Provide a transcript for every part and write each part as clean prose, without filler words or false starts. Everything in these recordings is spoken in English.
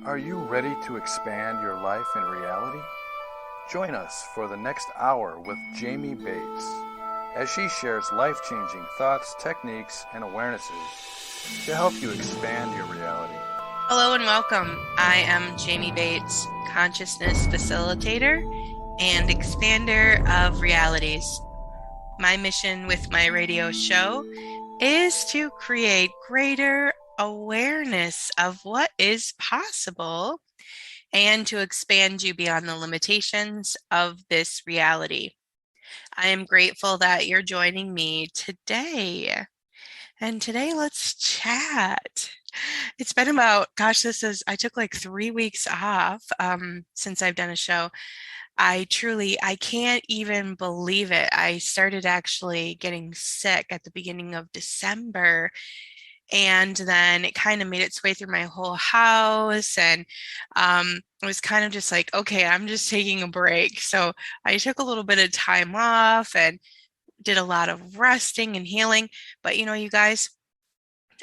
Are you ready to expand your life in reality? Join us for the next hour with Jamie Bates as she shares life-changing thoughts, techniques, and awarenesses to help you expand your reality. Hello and welcome. I am Jamie Bates, consciousness facilitator and expander of realities. My mission with my radio show is to create greater awareness of what is possible and to expand you beyond the limitations of this reality. I am grateful that you're joining me today. And today, let's chat. It's been about, gosh, I took like 3 weeks off since I've done a show. I can't even believe it. I started actually getting sick at the beginning of December, and then it kind of made its way through my whole house. And it was kind of just like, okay, I'm just taking a break. So I took a little bit of time off and did a lot of resting and healing. But you guys,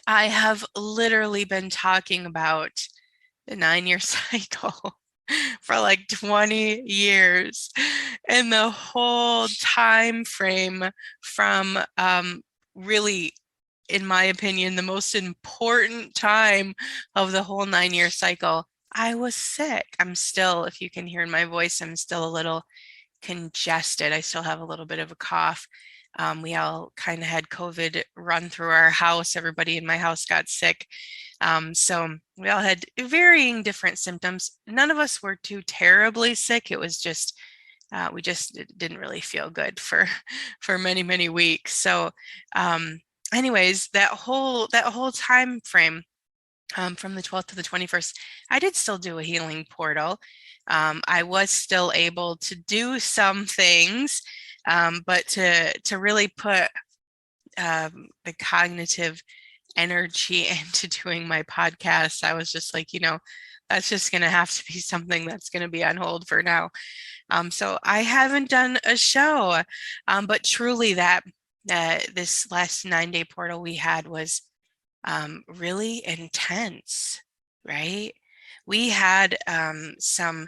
I have literally been talking about the 9 year cycle for like 20 years. And the whole time frame from really, in my opinion, the most important time of the whole 9 year cycle, I was sick. I'm still, if you can hear in my voice, I'm still a little congested. I still have a little bit of a cough. We all kind of had COVID run through our house. Everybody in my house got sick. So we all had varying different symptoms. None of us were too terribly sick. It was just we just didn't really feel good for for many weeks. So, anyways, that whole time frame from the 12th to the 21st, I did still do a healing portal. I was still able to do some things, but to really put the cognitive energy into doing my podcast, I was just like, that's just going to have to be something that's going to be on hold for now. So I haven't done a show, but truly that this last 9 day portal we had was really intense, right? We had some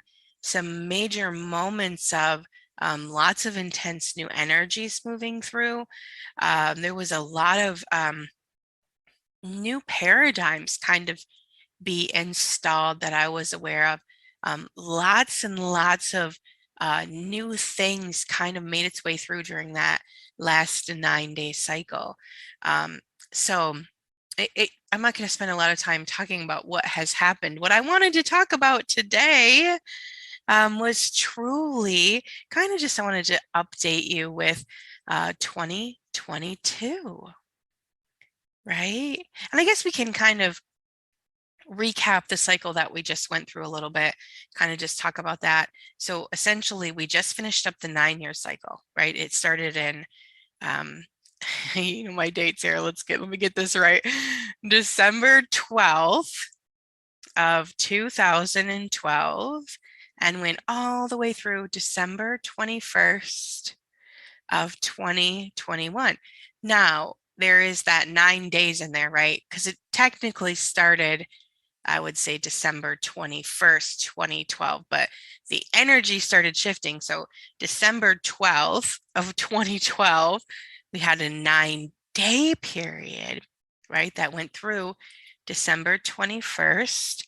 major moments of lots of intense new energies moving through. There was a lot of new paradigms kind of be installed that I was aware of. Lots and lots of new things kind of made its way through during that last 9 day cycle. So I'm not going to spend a lot of time talking about what has happened. What I wanted to talk about today was truly kind of just I wanted to update you with 2022, right? And I guess we can kind of recap the cycle that we just went through a little bit, kind of just talk about that. So essentially, we just finished up the 9 year cycle, right? It started in um, my dates here. Let me get this right. December 12th of 2012 and went all the way through December 21st of 2021. Now, there is that 9 days in there, right? Because it technically started, I would say, December 21st, 2012, but the energy started shifting. So December 12th of 2012, we had a 9 day period, right? That went through December 21st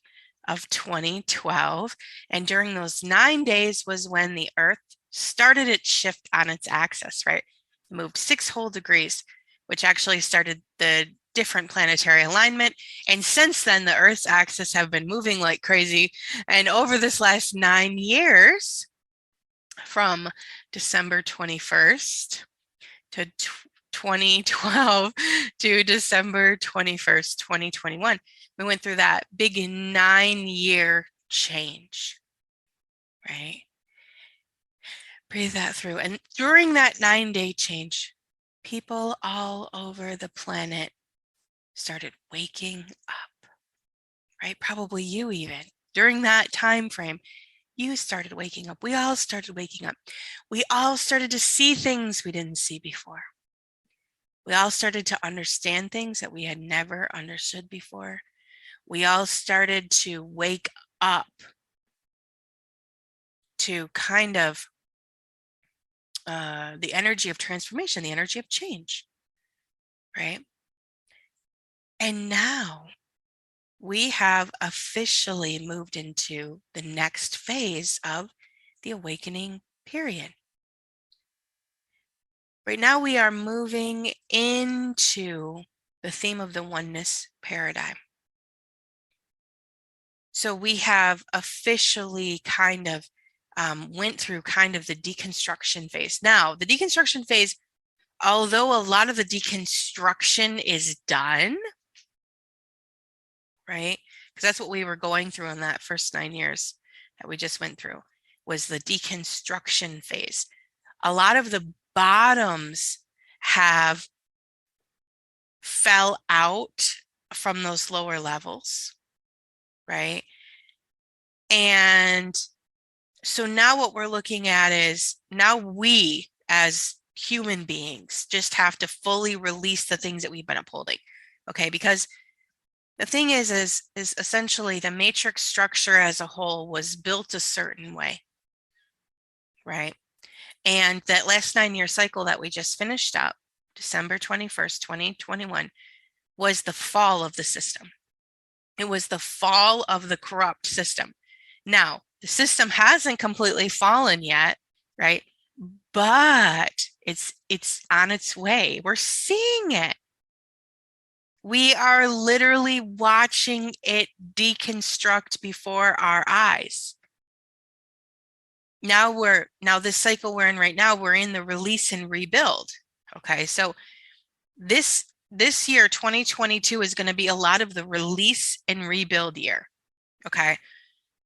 of 2012. And during those 9 days was when the Earth started its shift on its axis, right? It moved 6 whole degrees, which actually started the different planetary alignment. And since then, the Earth's axis have been moving like crazy. And over this last 9 years, from December 21st to 2012 to December 21st, 2021, we went through that big 9 year change, right? Breathe that through. And during that 9 day change, people all over the planet started waking up, right? Probably you even. During that time frame, you started waking up. We all started waking up. We all started to see things we didn't see before. We all started to understand things that we had never understood before. We all started to wake up to kind of the energy of transformation, the energy of change, right? And now we have officially moved into the next phase of the awakening period. Right now, we are moving into the theme of the oneness paradigm. So we have officially kind of went through kind of the deconstruction phase. Now, the deconstruction phase, although a lot of the deconstruction is done, right? Because that's what we were going through in that first 9 years that we just went through, was the deconstruction phase. A lot of the bottoms have fell out from those lower levels, right? And so now what we're looking at is now we as human beings just have to fully release the things that we've been upholding, okay? Because the thing is essentially the matrix structure as a whole was built a certain way, right? And that last 9-year cycle that we just finished up, December 21st, 2021, was the fall of the system. It was the fall of the corrupt system. Now, the system hasn't completely fallen yet, right? But it's on its way. We're seeing it. We are literally watching it deconstruct before our eyes. Now this cycle we're in right now, we're in the release and rebuild. Okay, so this year, 2022, is going to be a lot of the release and rebuild year. Okay,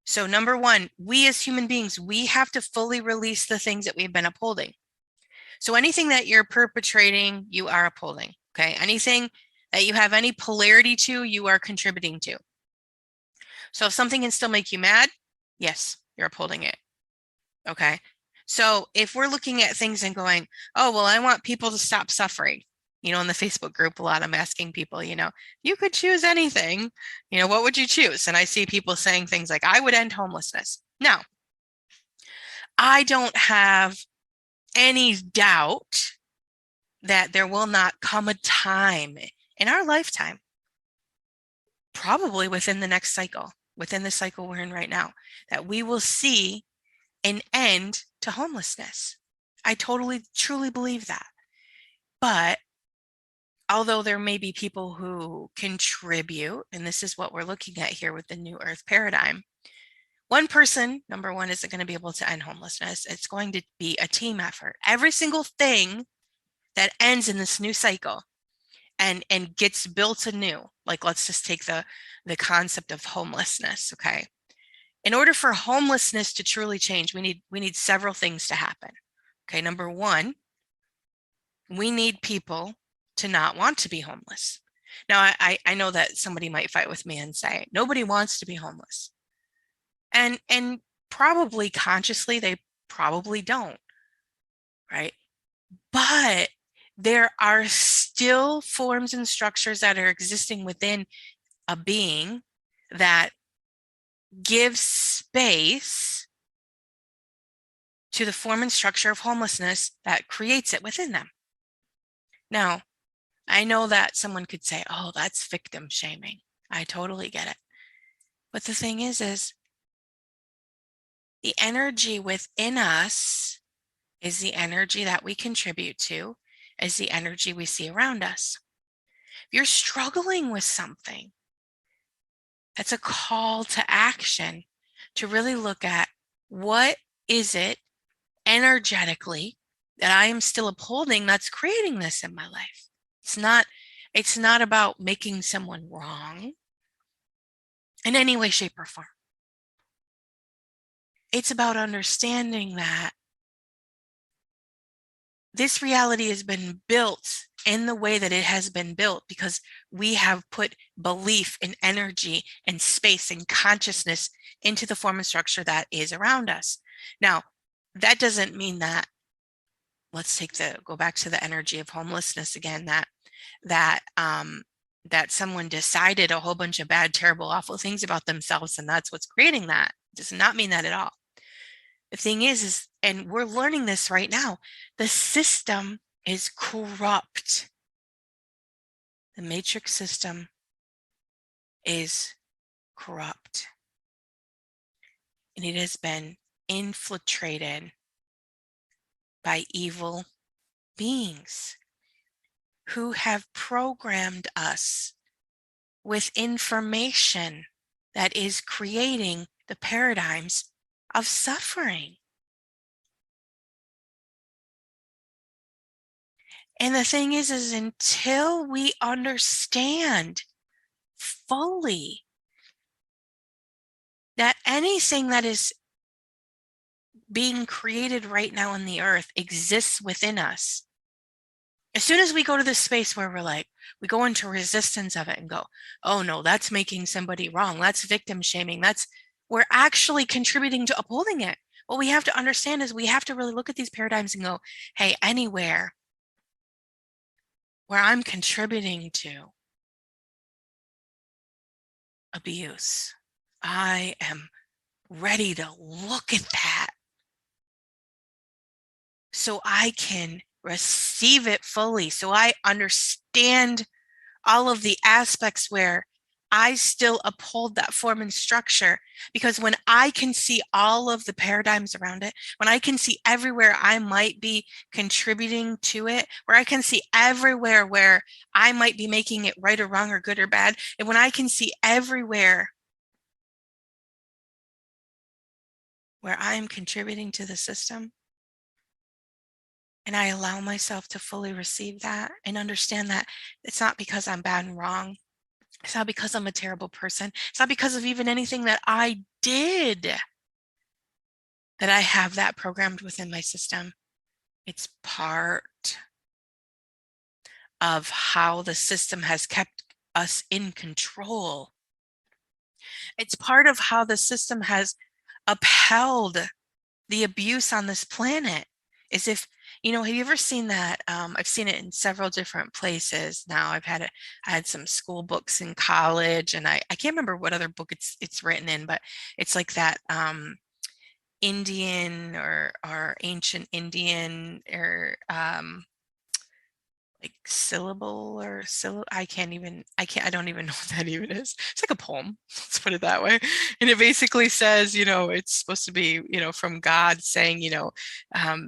so number one, we as human beings, we have to fully release the things that we've been upholding. So anything that you're perpetrating, you are upholding. Okay, anything that you have any polarity to, you are contributing to. So if something can still make you mad, yes, you're upholding it. Okay, so if we're looking at things and going, oh, well, I want people to stop suffering. In the Facebook group, a lot I'm asking people, you could choose anything, what would you choose? And I see people saying things like, I would end homelessness. Now, I don't have any doubt that there will not come a time in our lifetime, probably within the next cycle, within the cycle we're in right now, that we will see an end to homelessness. I totally, truly believe that. But although there may be people who contribute, and this is what we're looking at here with the New Earth paradigm, one person, number one, isn't going to be able to end homelessness. It's going to be a team effort. Every single thing that ends in this new cycle and gets built anew, like let's just take the concept of homelessness, okay? In order for homelessness to truly change, we need several things to happen. Okay, number one, we need people to not want to be homeless. Now, I know that somebody might fight with me and say, nobody wants to be homeless. And probably consciously, they probably don't, right? But there are still forms and structures that are existing within a being that give space to the form and structure of homelessness that creates it within them. Now, I know that someone could say, oh, that's victim shaming. I totally get it. But the thing is the energy within us is the energy that we contribute to, is the energy we see around us. If you're struggling with something, that's a call to action to really look at what is it energetically that I am still upholding that's creating this in my life. It's not about making someone wrong in any way, shape, or form. It's about understanding that this reality has been built in the way that it has been built because we have put belief and energy and space and consciousness into the form and structure that is around us. Now, that doesn't mean that, let's go back to the energy of homelessness again, that that someone decided a whole bunch of bad, terrible, awful things about themselves, and that's what's creating that. It does not mean that at all. The thing is, and we're learning this right now, the system is corrupt. The matrix system is corrupt. And it has been infiltrated by evil beings who have programmed us with information that is creating the paradigms of suffering. And the thing is until we understand fully that anything that is being created right now on the earth exists within us, as soon as we go to this space where we're like, we go into resistance of it and go, oh no, that's making somebody wrong. That's victim shaming. We're actually contributing to upholding it. What we have to understand is we have to really look at these paradigms and go, hey, anywhere where I'm contributing to abuse, I am ready to look at that so I can receive it fully, so I understand all of the aspects where I still uphold that form and structure. Because when I can see all of the paradigms around it, when I can see everywhere I might be contributing to it, where I can see everywhere where I might be making it right or wrong or good or bad, and when I can see everywhere where I am contributing to the system, and I allow myself to fully receive that and understand that it's not because I'm bad and wrong. It's not because I'm a terrible person. It's not because of even anything that I did that I have that programmed within my system. It's part of how the system has kept us in control. It's part of how the system has upheld the abuse on this planet. Is if, have you ever seen that? I've seen it in several different places now. I had some school books in college, and I can't remember what other book it's written in, but it's like that Indian or ancient Indian or like syllable or I don't even know what that even is. It's like a poem, let's put it that way. And it basically says, it's supposed to be, from God saying, I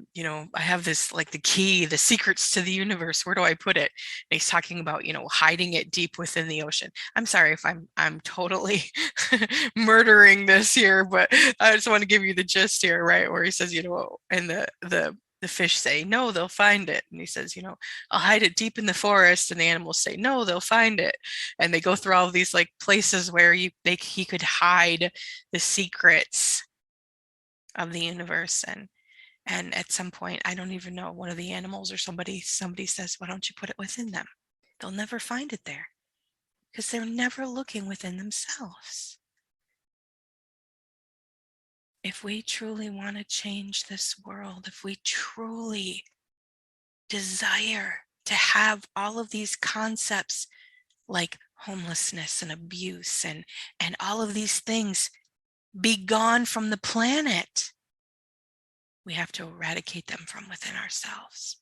have this, like the key, the secrets to the universe, where do I put it? And he's talking about, hiding it deep within the ocean. I'm sorry if I'm totally murdering this here, but I just want to give you the gist here, right? Where he says, and the fish say, no, they'll find it. And he says, I'll hide it deep in the forest. And the animals say, no, they'll find it. And they go through all of these like places where he could hide the secrets of the universe. And at some point, I don't even know, one of the animals or somebody says, why don't you put it within them? They'll never find it there because they're never looking within themselves. If we truly want to change this world, if we truly desire to have all of these concepts like homelessness and abuse and all of these things be gone from the planet, we have to eradicate them from within ourselves.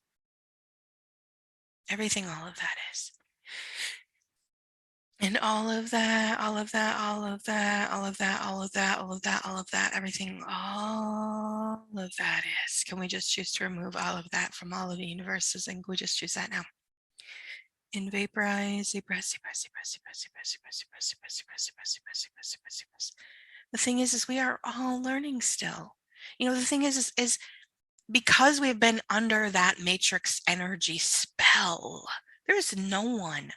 Everything, all of that is. And all of that, everything, all of that is. Can we just choose to remove all of that from all of the universes? And we just choose that now. And vaporize. The thing is we are all learning still. The thing is because we've been under that matrix energy spell, there's no one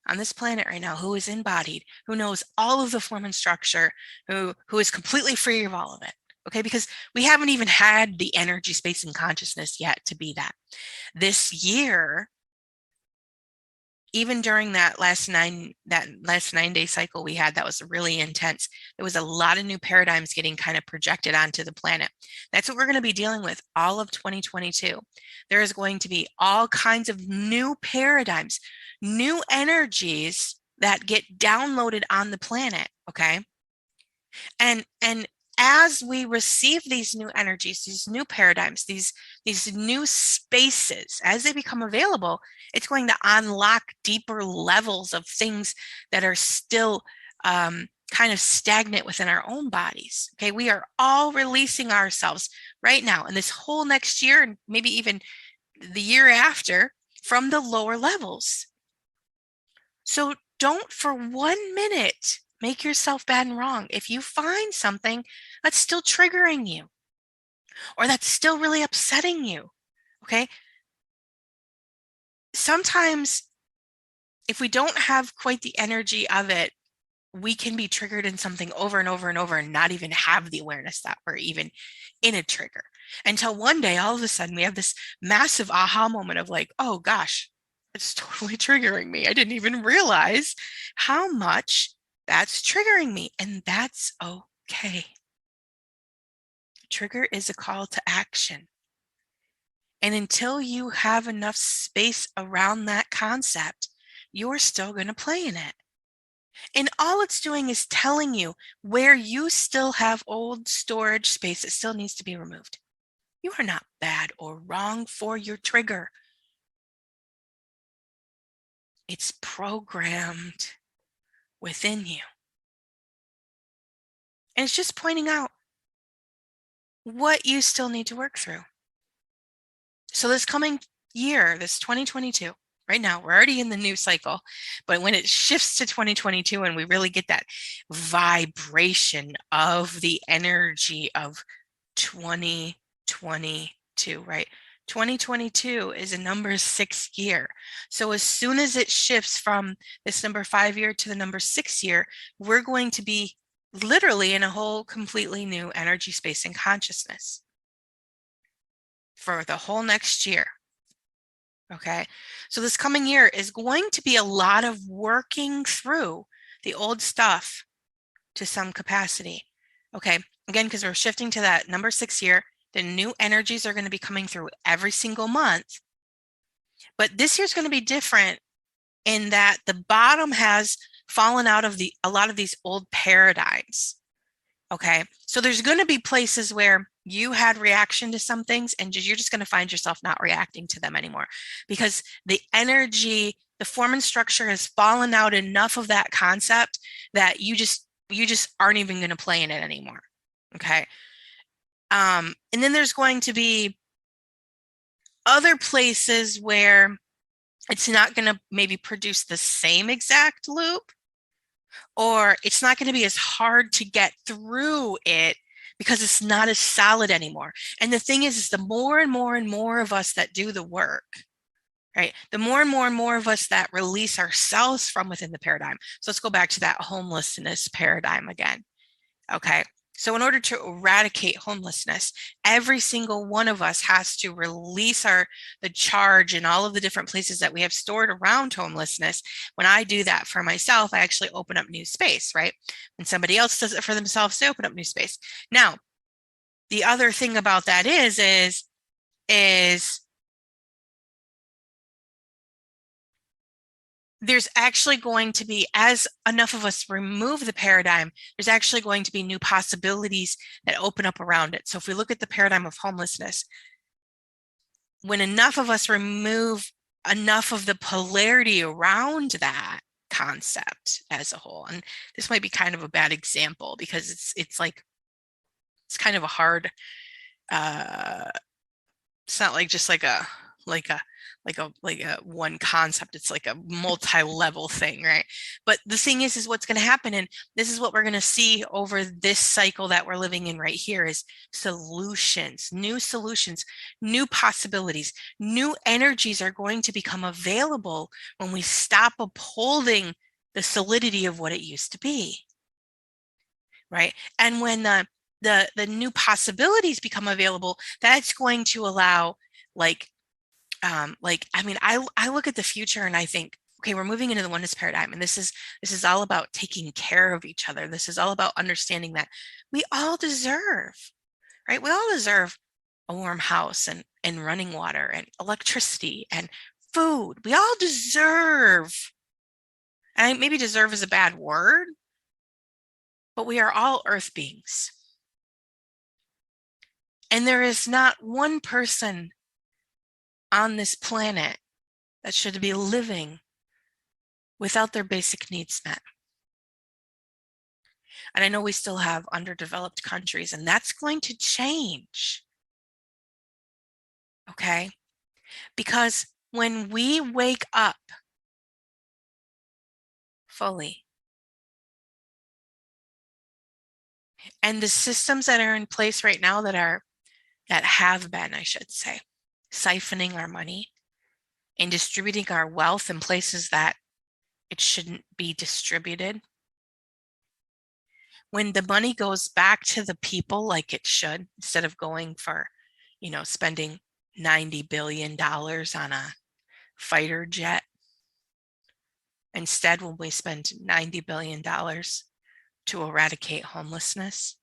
on this planet right now who is embodied, who knows all of the form and structure, who is completely free of all of it. Okay, because we haven't even had the energy, space, and consciousness yet to be that. This year, even during that last 9-day cycle we had, that was really intense. There was a lot of new paradigms getting kind of projected onto the planet. That's what we're going to be dealing with all of 2022. There is going to be all kinds of new paradigms, new energies that get downloaded on the planet. Okay. And as we receive these new energies, these new paradigms, these new spaces, as they become available, it's going to unlock deeper levels of things that are still kind of stagnant within our own bodies. Okay, we are all releasing ourselves right now, and this whole next year, and maybe even the year after, from the lower levels. So don't for 1 minute make yourself bad and wrong. If you find something that's still triggering you or that's still really upsetting you, okay? Sometimes if we don't have quite the energy of it, we can be triggered in something over and over and over and not even have the awareness that we're even in a trigger, until one day, all of a sudden, we have this massive aha moment of like, oh gosh, it's totally triggering me. I didn't even realize how much that's triggering me. And that's okay. Trigger is a call to action. And until you have enough space around that concept, you're still going to play in it. And all it's doing is telling you where you still have old storage space that still needs to be removed. You are not bad or wrong for your trigger. It's programmed within you. And it's just pointing out what you still need to work through. So this coming year, this 2022, right now, we're already in the new cycle, but when it shifts to 2022 and we really get that vibration of the energy of 2022, right? 2022 is a number 6 year. So as soon as it shifts from this number 5 year to the number 6 year, we're going to be literally in a whole completely new energy space and consciousness for the whole next year. Okay, so this coming year is going to be a lot of working through the old stuff to some capacity. Okay, again, because we're shifting to that number 6 year, the new energies are going to be coming through every single month. But this year's going to be different in that the bottom has fallen out of a lot of these old paradigms. Okay, so there's going to be places where you had reaction to some things and you're just going to find yourself not reacting to them anymore because the energy, the form and structure has fallen out enough of that concept that you just aren't even going to play in it anymore. Okay. And then there's going to be other places where it's not going to maybe produce the same exact loop, or it's not going to be as hard to get through it because it's not as solid anymore. And the thing is the more and more and more of us that do the work, right? The more and more and more of us that release ourselves from within the paradigm. So let's go back to that homelessness paradigm again. Okay. So in order to eradicate homelessness, every single one of us has to release the charge in all of the different places that we have stored around homelessness. When I do that for myself, I actually open up new space, right? When somebody else does it for themselves, they open up new space. Now, the other thing about that is there's actually going to be, as enough of us remove the paradigm, there's actually going to be new possibilities that open up around it. So if we look at the paradigm of homelessness, when enough of us remove enough of the polarity around that concept as a whole, and this might be kind of a bad example because it's kind of a hard, it's not like just like a one concept. It's like a multi-level thing, right? But the thing is what's going to happen, and this is what we're going to see over this cycle that we're living in right here, is solutions, new possibilities, new energies are going to become available when we stop upholding the solidity of what it used to be, right? And when the new possibilities become available, that's going to allow I look at the future and I think, Okay, we're moving into the oneness paradigm, and this is all about taking care of each other. This is all about understanding that we all deserve, right? We all deserve a warm house and running water and electricity and food. We all deserve, and maybe deserve is a bad word, but we are all earth beings. And there is not one person on this planet that should be living without their basic needs met. And I know we still have underdeveloped countries, and that's going to change. Okay? Because when we wake up fully, and the systems that are in place right now that have been, I should say, siphoning our money and distributing our wealth in places that it shouldn't be distributed. When the money goes back to the people like it should, instead of going for, spending $90 billion on a fighter jet, instead when we spend $90 billion to eradicate homelessness,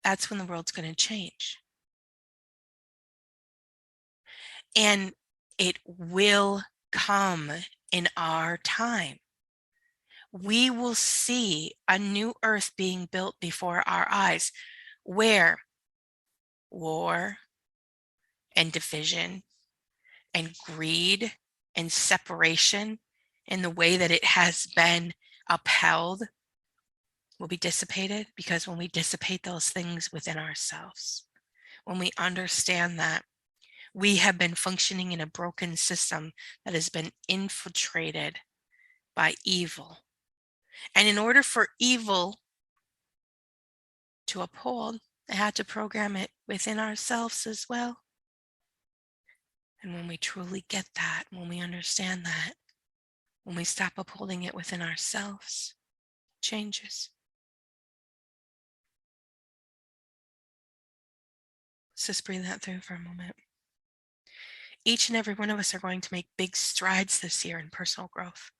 that's when the world's going to change. And it will come in our time. We will see a new earth being built before our eyes, where war and division and greed and separation in the way that it has been upheld will be dissipated. Because when we dissipate those things within ourselves, when we understand that we have been functioning in a broken system that has been infiltrated by evil, and in order for evil to uphold, I had to program it within ourselves as well. And when we truly get that, when we understand that, when we stop upholding it within ourselves, it changes. Let's just breathe that through for a moment. Each and every one of us are going to make big strides this year in personal growth.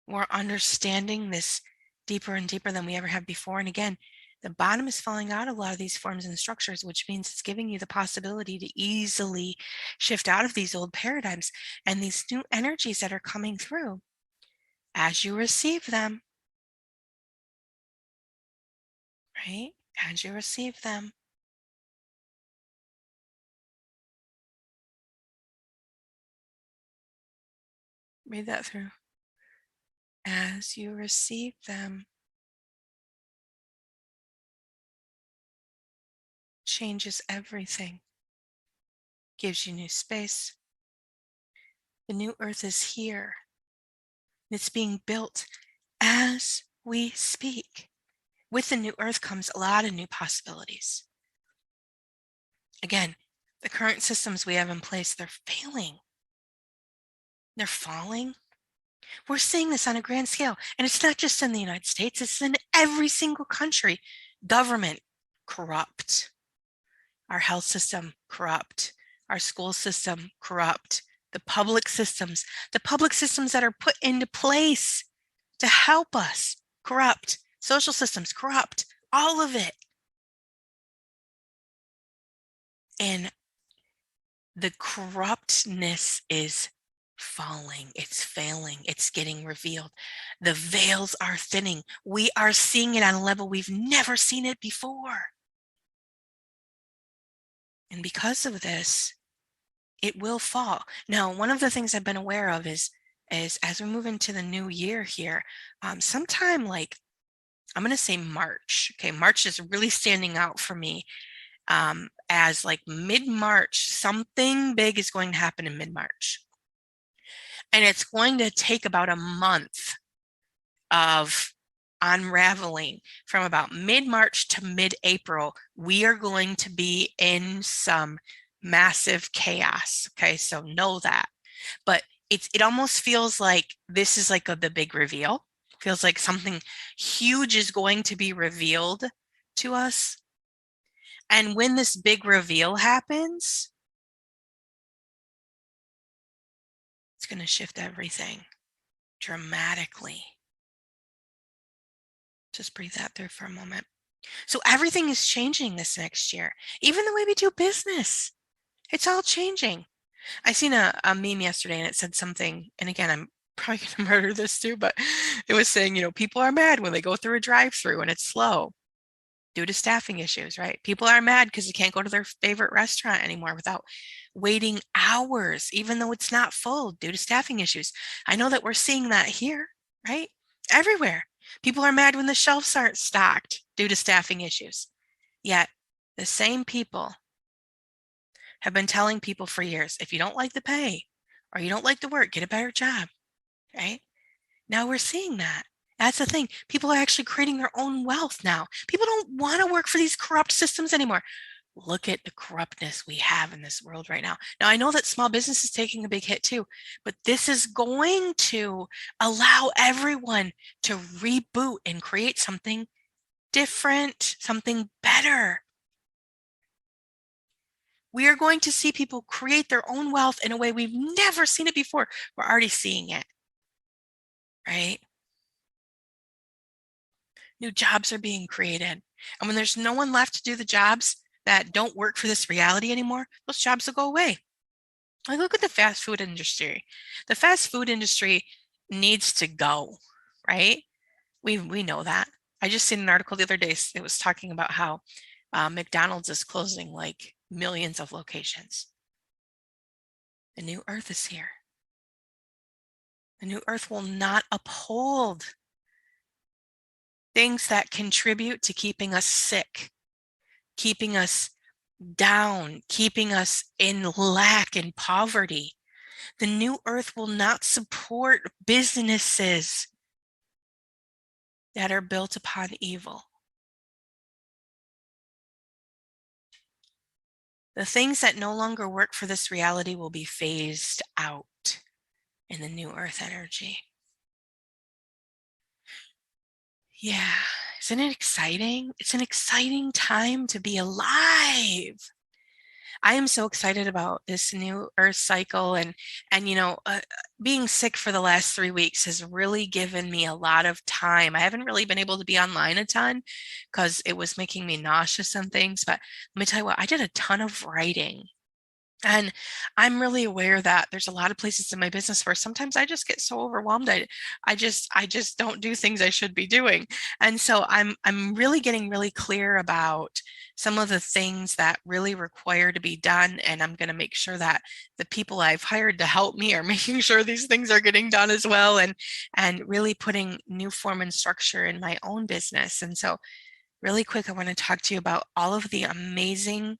We're understanding this deeper and deeper than we ever have before. And again, the bottom is falling out of a lot of these forms and structures, which means it's giving you the possibility to easily shift out of these old paradigms and these new energies that are coming through as you receive them, right? As you receive them. Read that through. As you receive them, changes everything, gives you new space. The new earth is here. It's being built as we speak. With the new earth comes a lot of new possibilities. Again, the current systems we have in place, they're failing. They're falling. We're seeing this on a grand scale. And it's not just in the United States, it's in every single country. Government, corrupt. Our health system, corrupt. Our school system, corrupt. The public systems that are put into place to help us, corrupt. Social systems, corrupt. All of it. And the corruptness is falling, it's failing, it's getting revealed. The veils are thinning. We are seeing it on a level we've never seen it before. And because of this, it will fall. Now, one of the things I've been aware of is as we move into the new year here, sometime like, I'm going to say March. Okay, March is really standing out for me. As like mid-March, something big is going to happen in mid-March. And it's going to take about a month of unraveling. From about mid-March to mid-April, we are going to be in some massive chaos. Okay, so know that. But it almost feels like this is like the big reveal. Feels like something huge is going to be revealed to us. And when this big reveal happens, going to shift everything dramatically. Just breathe that through for a moment. So everything is changing this next year. Even the way we do business, it's all changing. I seen a meme yesterday and it said something, and again, I'm probably going to murder this too, but it was saying, people are mad when they go through a drive-through and it's slow due to staffing issues, right? People are mad because they can't go to their favorite restaurant anymore without waiting hours, even though it's not full due to staffing issues. I know that we're seeing that here, right? Everywhere. People are mad when the shelves aren't stocked due to staffing issues. Yet the same people have been telling people for years, if you don't like the pay or you don't like the work, get a better job, right? Now we're seeing that. That's the thing. People are actually creating their own wealth now. People don't want to work for these corrupt systems anymore. Look at the corruptness we have in this world right now. Now, I know that small business is taking a big hit too, but this is going to allow everyone to reboot and create something different, something better. We are going to see people create their own wealth in a way we've never seen it before. We're already seeing it, right? New jobs are being created. And when there's no one left to do the jobs that don't work for this reality anymore, those jobs will go away. Like, look at the fast food industry. The fast food industry needs to go, right? We know that. I just seen an article the other day. It was talking about how McDonald's is closing like millions of locations. The new earth is here. The new earth will not uphold things that contribute to keeping us sick, keeping us down, keeping us in lack and poverty. The new earth will not support businesses that are built upon evil. The things that no longer work for this reality will be phased out in the new earth energy. Yeah, isn't it exciting? It's an exciting time to be alive. I am so excited about this new earth cycle, and being sick for the last 3 weeks has really given me a lot of time. I haven't really been able to be online a ton because it was making me nauseous and things, but let me tell you what, I did a ton of writing. And I'm really aware that there's a lot of places in my business where sometimes I just get so overwhelmed. I just don't do things I should be doing. And so I'm really getting really clear about some of the things that really require to be done. And I'm going to make sure that the people I've hired to help me are making sure these things are getting done as well, and really putting new form and structure in my own business. And so really quick, I want to talk to you about all of the amazing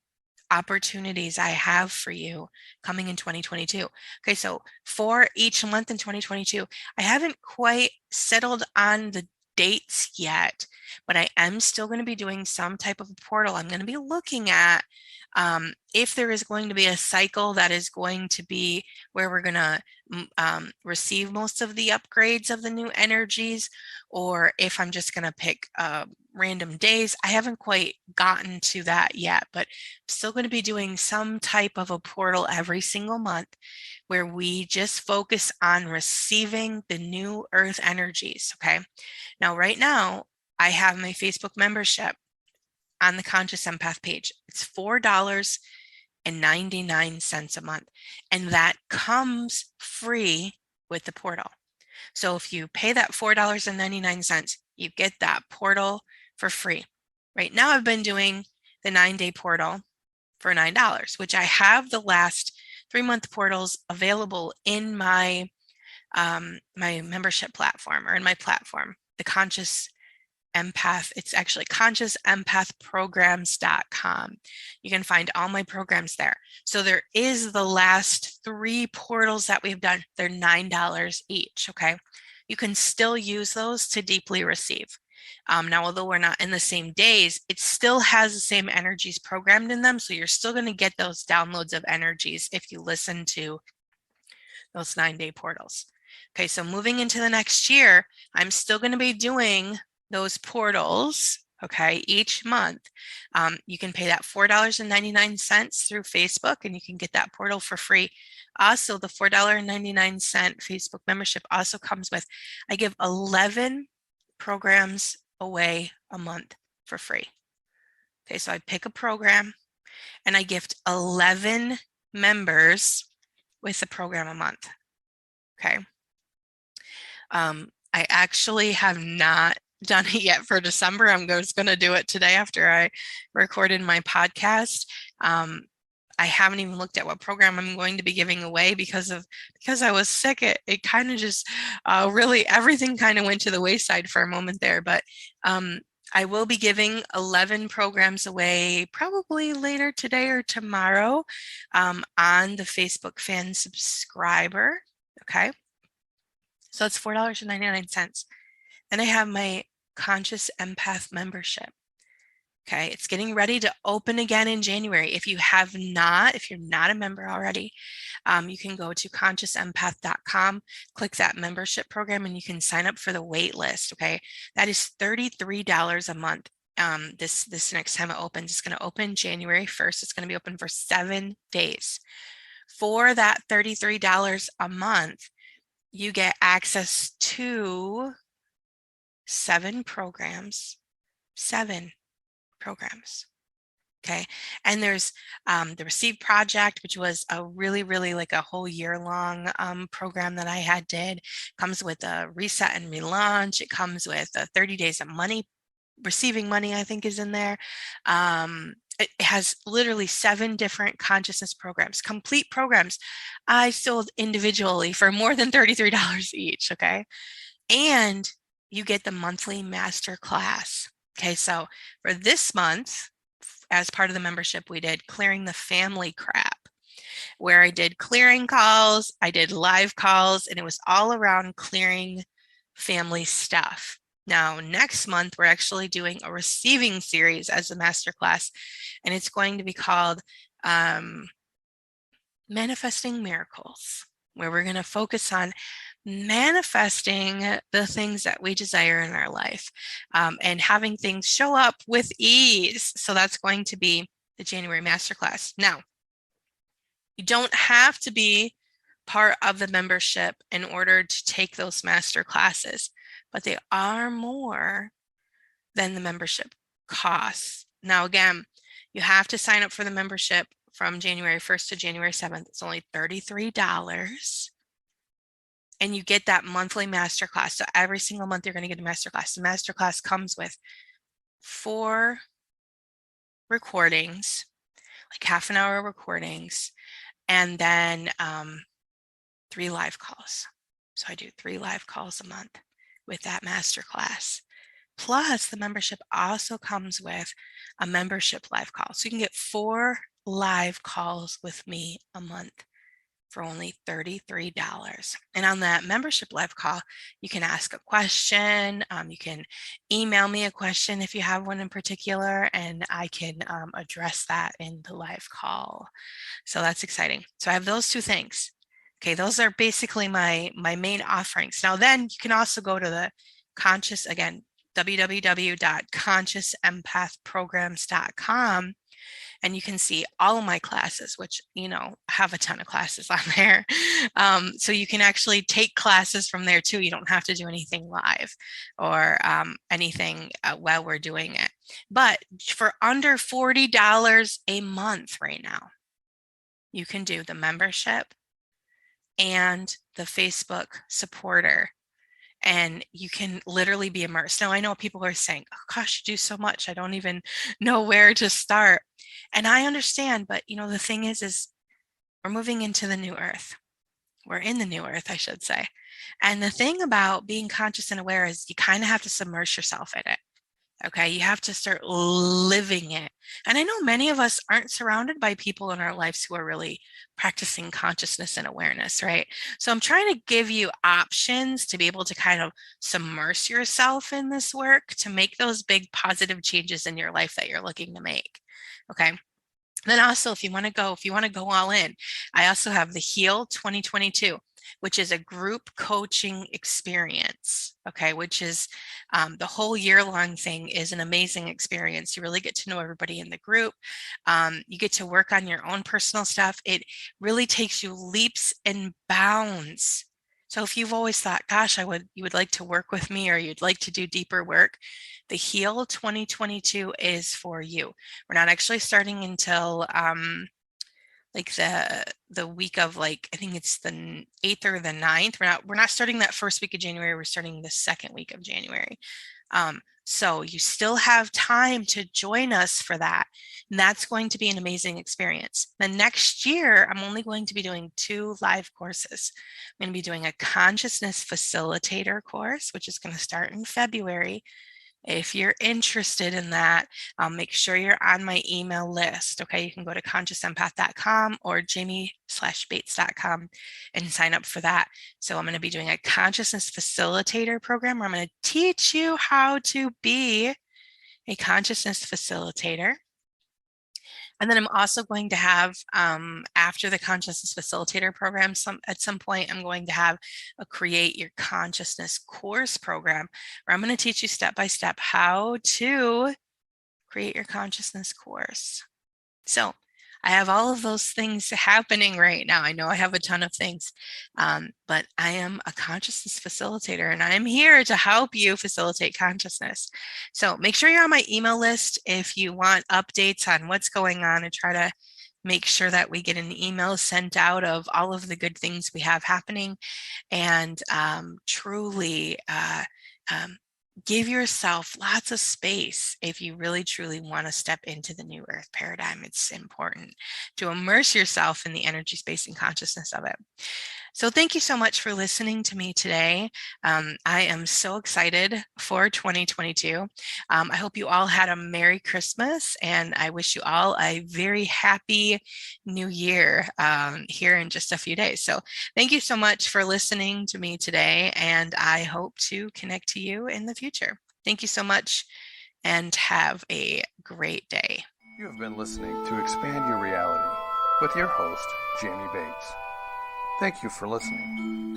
opportunities I have for you coming in 2022. Okay, so for each month in 2022, I haven't quite settled on the dates yet, but I am still going to be doing some type of a portal. I'm going to be looking at if there is going to be a cycle that is going to be where we're going to receive most of the upgrades of the new energies, or if I'm just going to pick random days. I haven't quite gotten to that yet, but I'm still going to be doing some type of a portal every single month where we just focus on receiving the new earth energies. Okay. Now, right now, I have my Facebook membership on the Conscious Empath page. It's $4.99 a month, and that comes free with the portal. So if you pay that $4.99, you get that portal for free. Right now, I've been doing the 9-day portal for $9, which I have the last 3-month portals available in my my membership platform, or in my platform, the Conscious Empath. It's actually consciousempathprograms.com. You can find all my programs there. So there is the last 3 portals that we've done. They're $9 each. Okay. You can still use those to deeply receive. Now, although we're not in the same days, it still has the same energies programmed in them. So you're still going to get those downloads of energies if you listen to those 9-day portals. Okay, so moving into the next year, I'm still going to be doing those portals. Okay, each month. You can pay that $4.99 through Facebook, and you can get that portal for free. Also, the $4.99 Facebook membership also comes with, I give 11 programs away a month for free. Okay, so I pick a program and I gift 11 members with a program a month. Okay. I actually have not done it yet for December. I'm just going to do it today after I recorded my podcast. I haven't even looked at what program I'm going to be giving away because I was sick. It kind of just really everything kind of went to the wayside for a moment there. But I will be giving 11 programs away probably later today or tomorrow on the Facebook fan subscriber. Okay. So it's $4.99. Then I have my Conscious Empath membership. Okay, it's getting ready to open again in January. If you're not a member already, you can go to consciousempath.com, click that membership program, and you can sign up for the wait list. Okay, that is $33 a month. This next time it opens, it's going to open January 1st. It's going to be open for 7 days. For that $33 a month, you get access to 7 programs. Okay. And there's the Receive Project, which was a really, really like a whole year long program that I did. Comes with a reset and relaunch. It comes with 30 days of money, receiving money, I think is in there. It has literally 7 different consciousness programs, complete programs I sold individually for more than $33 each. Okay. And you get the monthly master class. Okay, so for this month, as part of the membership, we did Clearing the Family Crap, where I did clearing calls, I did live calls, and it was all around clearing family stuff. Now, next month, we're actually doing a receiving series as a masterclass, and it's going to be called Manifesting Miracles, where we're going to focus on manifesting the things that we desire in our life and having things show up with ease. So that's going to be the January masterclass. Now, you don't have to be part of the membership in order to take those master classes, but they are more than the membership costs. Now, again, you have to sign up for the membership from January 1st to January 7th. It's only $33. And you get that monthly masterclass. So every single month you're going to get a masterclass. The masterclass comes with 4 recordings, like half-an-hour recordings, and then 3 live calls. So I do 3 live calls a month with that masterclass. Plus, the membership also comes with a membership live call. So you can get 4 live calls with me a month for only $33. And on that membership live call, you can ask a question. You can email me a question if you have one in particular, and I can address that in the live call. So that's exciting. So I have those 2 things. Okay, those are basically my main offerings. Now then you can also go to the www.consciousempathprograms.com, and you can see all of my classes, which, have a ton of classes on there. So you can actually take classes from there too. You don't have to do anything live or anything while we're doing it. But for under $40 a month right now, you can do the membership and the Facebook supporter. And you can literally be immersed. Now, I know people are saying, oh gosh, you do so much. I don't even know where to start. And I understand, but the thing is we're moving into the new earth. We're in the new earth, I should say. And the thing about being conscious and aware is you kind of have to submerge yourself in it. Okay, you have to start living it. And I know many of us aren't surrounded by people in our lives who are really practicing consciousness and awareness, right? So I'm trying to give you options to be able to kind of submerge yourself in this work to make those big positive changes in your life that you're looking to make. Okay. Then also, if you want to go all in, I also have the Heal 2022, which is a group coaching experience. okay, which is the whole year-long thing is an amazing experience. You really get to know everybody in the group. You get to work on your own personal stuff. It really takes you leaps and bounds. So if you've always thought, gosh, you would like to work with me or you'd like to do deeper work, the Heal 2022 is for you. We're not actually starting until like the week of, like, I think it's the 8th or the 9th. We're not starting that first week of January. We're starting the second week of January. So you still have time to join us for that. And that's going to be an amazing experience. The next year, I'm only going to be doing 2 live courses. I'm going to be doing a consciousness facilitator course, which is going to start in February. If you're interested in that, make sure you're on my email list. Okay, you can go to consciousempath.com or jamie/bates.com and sign up for that. So I'm going to be doing a consciousness facilitator program where I'm going to teach you how to be a consciousness facilitator. And then I'm also going to have, after the consciousness facilitator program, at some point, I'm going to have a create your consciousness course program where I'm going to teach you step by step how to create your consciousness course. So I have all of those things happening right now. I know I have a ton of things, but I am a consciousness facilitator and I'm here to help you facilitate consciousness. So make sure you're on my email list if you want updates on what's going on, and try to make sure that we get an email sent out of all of the good things we have happening. And truly, give yourself lots of space if you really truly want to step into the new earth paradigm. It's important to immerse yourself in the energy, space, and consciousness of it. So thank you so much for listening to me today. I am so excited for 2022. I hope you all had a Merry Christmas, and I wish you all a very happy new year here in just a few days. So thank you so much for listening to me today, and I hope to connect to you in the future. Thank you so much, and have a great day. You have been listening to Expand Your Reality with your host, Jamie Bates. Thank you for listening.